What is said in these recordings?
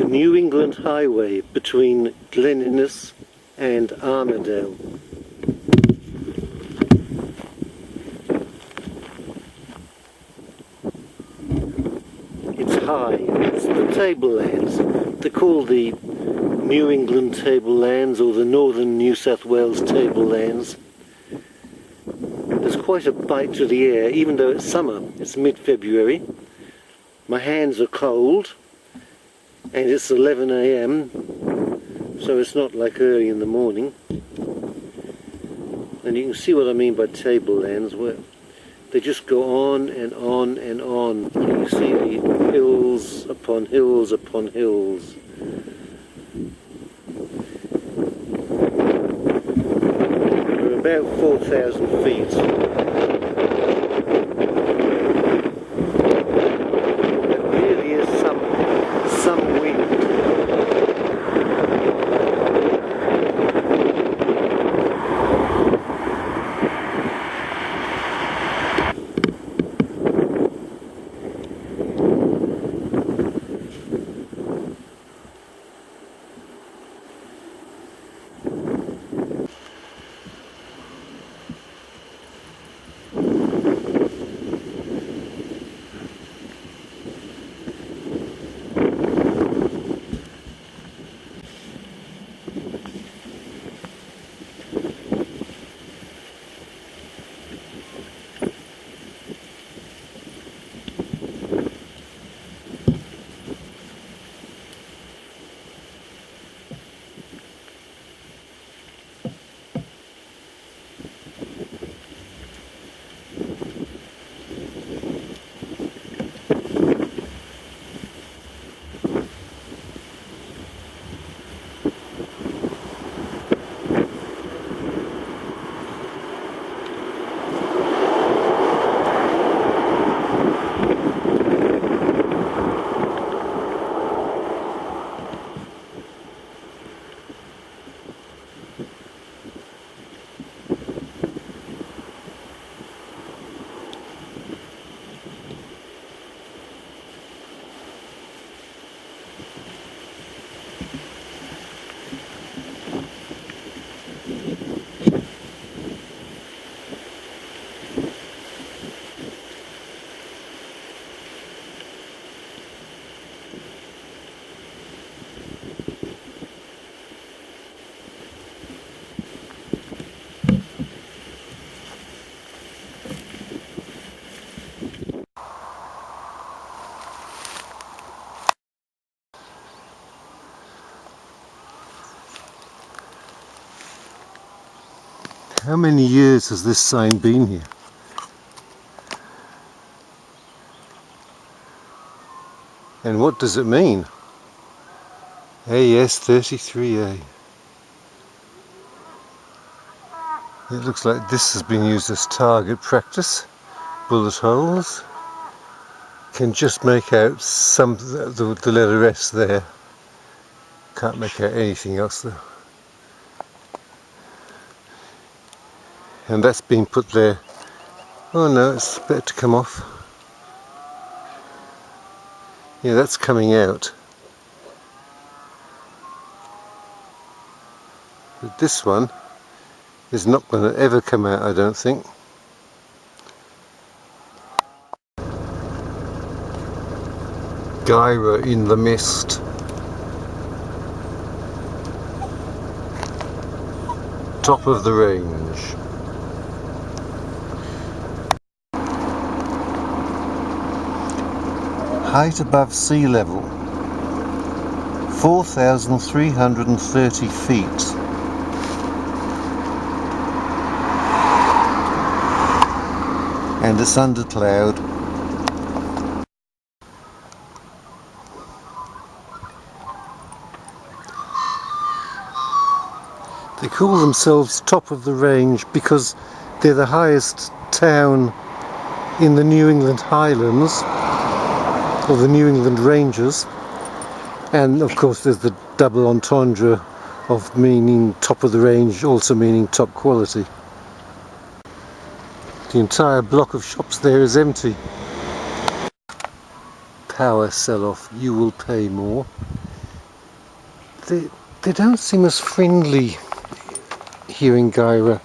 the New England Highway between Glen Innes and Armidale. It's high, it's the tablelands. They're called the New England tablelands or the Northern New South Wales tablelands. There's quite a bite to the air, even though it's summer, it's mid-February. My hands are cold, and it's 11 AM, so it's not like early in the morning. And you can see what I mean by tablelands, where they just go on and on and on. You see the hills upon hills upon hills. We're about 4,000 feet. How many years has this sign been here? And what does it mean? AS 33A. It looks like this has been used as target practice. Bullet holes. Can just make out the letter S there. Can't make out anything else though. And that's been put there. Oh no, it's better to come off. Yeah, that's coming out. But this one is not going to ever come out, I don't think. Guyra in the mist. Top of the range. Height above sea level, 4,330 feet. And it's under cloud. They call themselves top of the range because they're the highest town in the New England Highlands, or the New England Ranges, and of course there's the double entendre of meaning top of the range, also meaning top quality. The entire block of shops there is empty. Power sell-off, you will pay more. they don't seem as friendly here in Guyra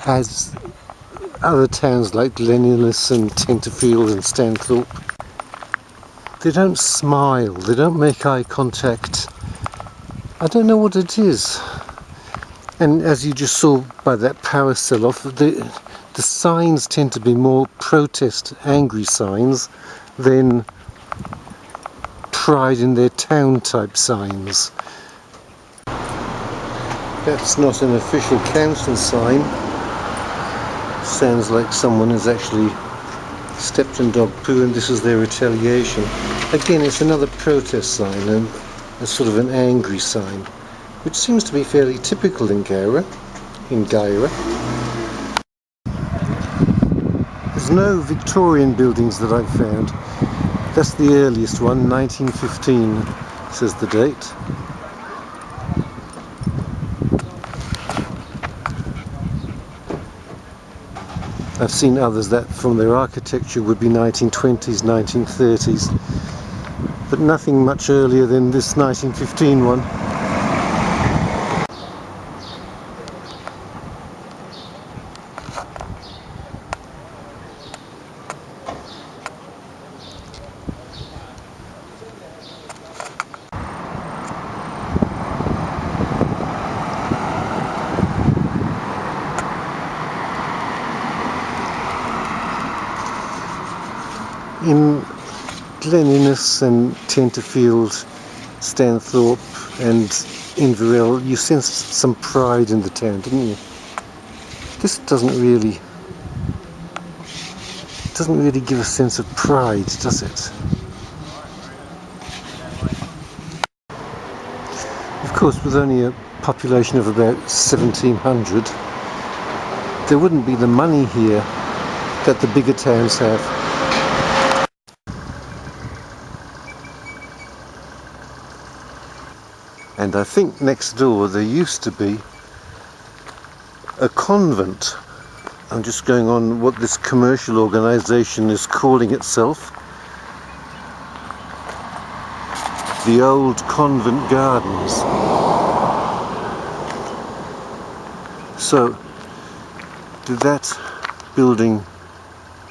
as other towns like Glen Innes and Tenterfield and Stanthorpe. They don't smile, they don't make eye contact. I don't know what it is. And as you just saw by that power sell-off, the signs tend to be more protest, angry signs than pride in their town type signs. That's not an official council sign. Sounds like someone has actually stepped in dog poo and this is their retaliation. Again, it's another protest sign and a sort of an angry sign, which seems to be fairly typical in Guyra. There's no Victorian buildings that I've found. That's the earliest one, 1915 says the date. I've seen others that from their architecture would be 1920s, 1930s, but nothing much earlier than this 1915 one. In Glen Innes and Tenterfield, Stanthorpe and Inverell, you sensed some pride in the town, didn't you? This doesn't really give a sense of pride, does it? Of course, with only a population of about 1,700, there wouldn't be the money here that the bigger towns have. And I think next door there used to be a convent. I'm just going on what this commercial organisation is calling itself. The Old Convent Gardens. So, did that building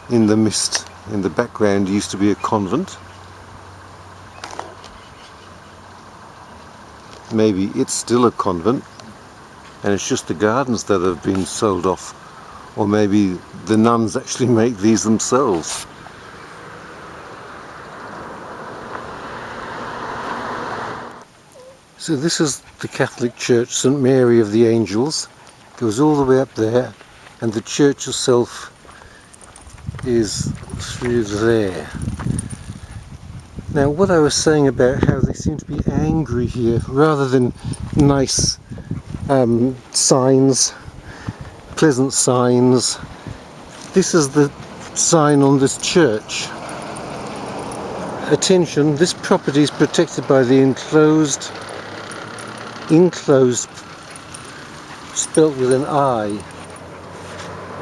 in the mist in the background used to be a convent? Maybe it's still a convent and it's just the gardens that have been sold off, or maybe the nuns actually make these themselves. So this is the Catholic Church, St Mary of the Angels, goes all the way up there, and the church itself is through there. Now, what I was saying about how they seem to be angry here rather than nice signs, pleasant signs. This is the sign on this church. Attention, this property is protected by the enclosed, spelt with an I,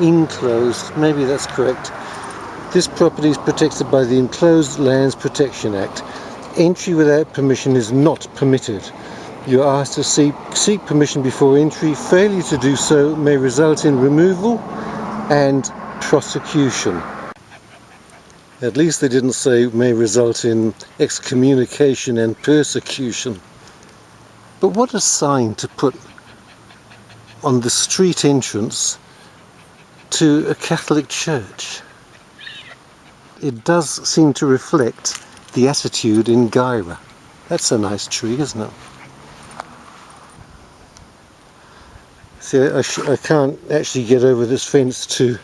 enclosed, maybe that's correct. This property is protected by the Enclosed Lands Protection Act. Entry without permission is not permitted. You are asked to seek permission before entry. Failure to do so may result in removal and prosecution. At least they didn't say may result in excommunication and persecution. But what a sign to put on the street entrance to a Catholic church. It does seem to reflect the attitude in Guyra. That's a nice tree, isn't it? See, I can't actually get over this fence to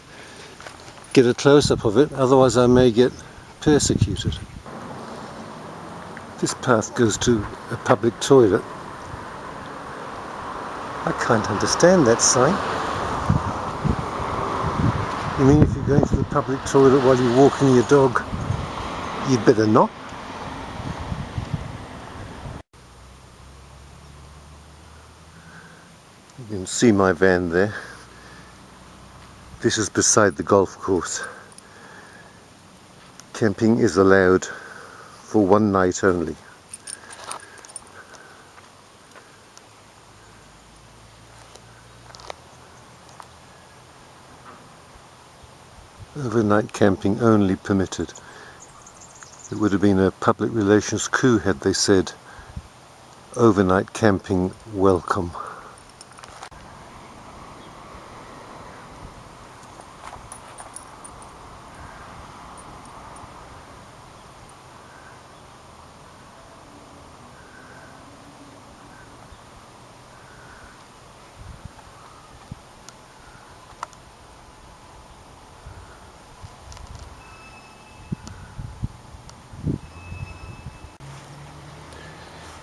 get a close-up of it, otherwise I may get persecuted. This path goes to a public toilet. I can't understand that sign. You mean if you're going to the public toilet while you're walking your dog, you'd better not? You can see my van there. This is beside the golf course. Camping is allowed for one night only. overnight camping only permitted. It would have been a public relations coup had they said overnight camping welcome.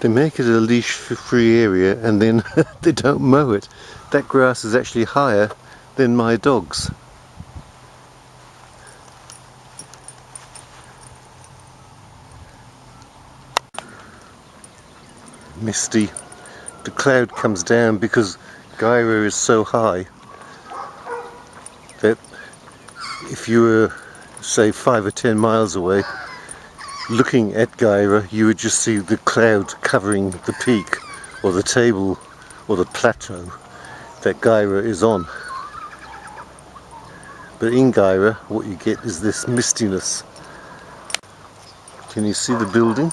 They make it a leash-free area and then they don't mow it. That grass is actually higher than my dog's. Misty. The cloud comes down because Guyra is so high that if you were, say, 5 or 10 miles away, looking at Guyra, you would just see the cloud covering the peak or the table or the plateau that Guyra is on. But in Guyra, what you get is this mistiness. Can you see the building?